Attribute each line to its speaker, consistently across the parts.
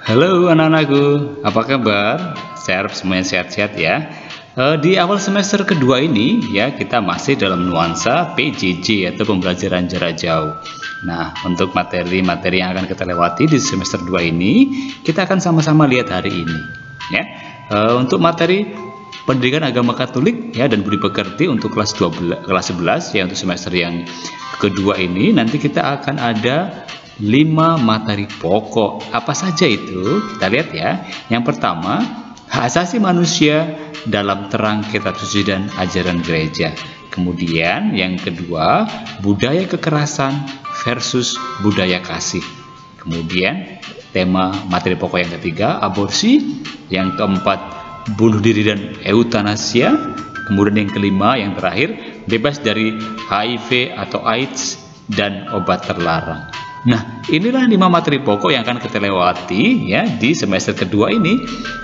Speaker 1: Halo anak-anakku, apa kabar? Saya harap semuanya sehat-sehat ya. Di awal semester kedua ini ya, kita masih dalam nuansa PJJ atau pembelajaran jarak jauh. Nah, untuk materi-materi yang akan kita lewati di semester 2 ini, kita akan sama-sama lihat hari ini ya. Untuk materi pendidikan agama Katolik ya dan budi pekerti untuk kelas 11 ya, untuk semester yang kedua ini nanti kita akan ada 5 materi pokok. Apa saja itu? Kita lihat ya. Yang pertama, hak asasi manusia dalam terang kitab suci dan ajaran gereja. Kemudian yang kedua, budaya kekerasan versus budaya kasih. Kemudian tema materi pokok yang ketiga, aborsi. Yang keempat, bunuh diri dan eutanasia. Kemudian yang kelima, yang terakhir, bebas dari HIV atau AIDS dan obat terlarang. Nah, inilah 5 materi pokok yang akan kita lewati ya di semester kedua ini.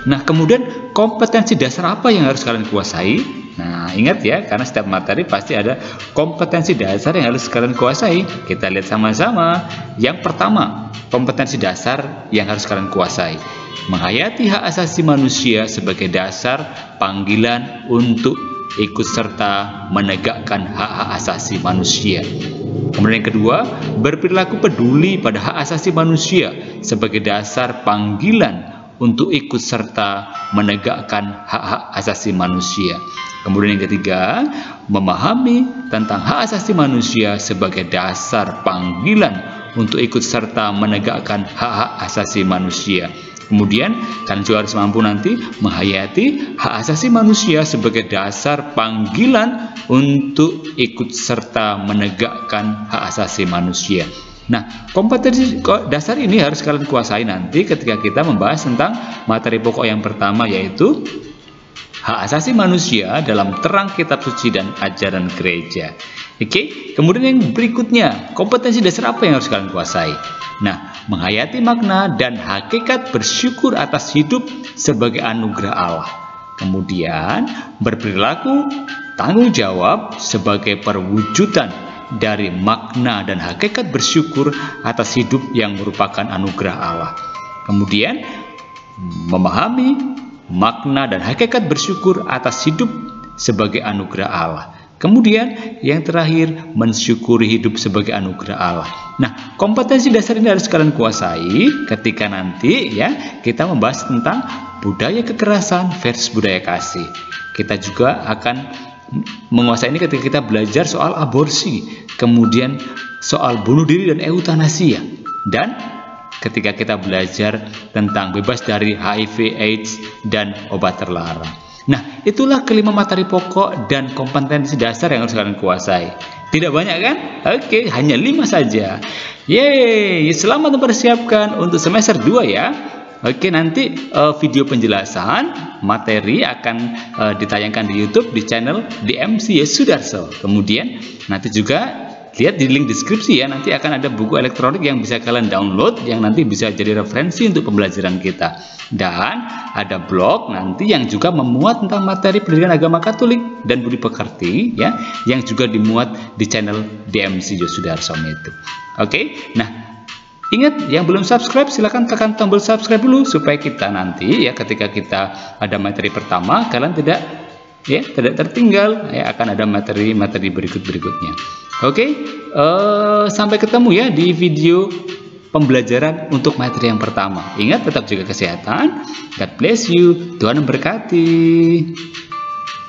Speaker 1: Nah, kemudian kompetensi dasar apa yang harus kalian kuasai? Nah, ingat ya, karena setiap materi pasti ada kompetensi dasar yang harus kalian kuasai. Kita lihat sama-sama. Yang pertama, kompetensi dasar yang harus kalian kuasai: menghayati hak asasi manusia sebagai dasar panggilan untuk ikut serta menegakkan hak-hak asasi manusia. Kemudian yang kedua, berperilaku peduli pada hak asasi manusia sebagai dasar panggilan untuk ikut serta menegakkan hak-hak asasi manusia. Kemudian yang ketiga, memahami tentang hak asasi manusia sebagai dasar panggilan untuk ikut serta menegakkan hak-hak asasi manusia. Kemudian kalian juga harus mampu nanti menghayati hak asasi manusia sebagai dasar panggilan untuk ikut serta menegakkan hak asasi manusia. Nah, kompetensi dasar ini harus kalian kuasai nanti ketika kita membahas tentang materi pokok yang pertama, yaitu hak asasi manusia dalam terang kitab suci dan ajaran gereja. Oke, kemudian yang berikutnya, kompetensi dasar apa yang harus kalian kuasai? Nah, menghayati makna dan hakikat bersyukur atas hidup sebagai anugerah Allah. Kemudian, berperilaku tanggung jawab sebagai perwujudan dari makna dan hakikat bersyukur atas hidup yang merupakan anugerah Allah. Kemudian, memahami makna dan hakikat bersyukur atas hidup sebagai anugerah Allah. Kemudian yang terakhir, mensyukuri hidup sebagai anugerah Allah. Nah, kompetensi dasar ini harus kalian kuasai ketika nanti ya kita membahas tentang budaya kekerasan versus budaya kasih. Kita juga akan menguasai ini ketika kita belajar soal aborsi, kemudian soal bunuh diri dan eutanasia, dan ketika kita belajar tentang bebas dari HIV, AIDS, dan obat terlarang. Nah, itulah kelima materi pokok dan kompetensi dasar yang harus kalian kuasai. Tidak banyak kan? Oke, hanya 5 saja. Yeay, selamat mempersiapkan untuk semester 2 ya. Oke, nanti video penjelasan materi akan ditayangkan di YouTube di channel DMC Sudarso. Kemudian nanti juga lihat di link deskripsi ya, nanti akan ada buku elektronik yang bisa kalian download yang nanti bisa jadi referensi untuk pembelajaran kita. Dan ada blog nanti yang juga memuat tentang materi pendidikan agama Katolik dan budi pekerti ya, yang juga dimuat di channel DMC Sudarso itu. Oke, nah ingat yang belum subscribe silahkan tekan tombol subscribe dulu supaya kita nanti ya ketika kita ada materi pertama kalian tidak tertinggal ya, akan ada materi-materi berikutnya. Oke, sampai ketemu ya di video pembelajaran untuk materi yang pertama. Ingat, tetap jaga kesehatan. God bless you. Tuhan memberkati.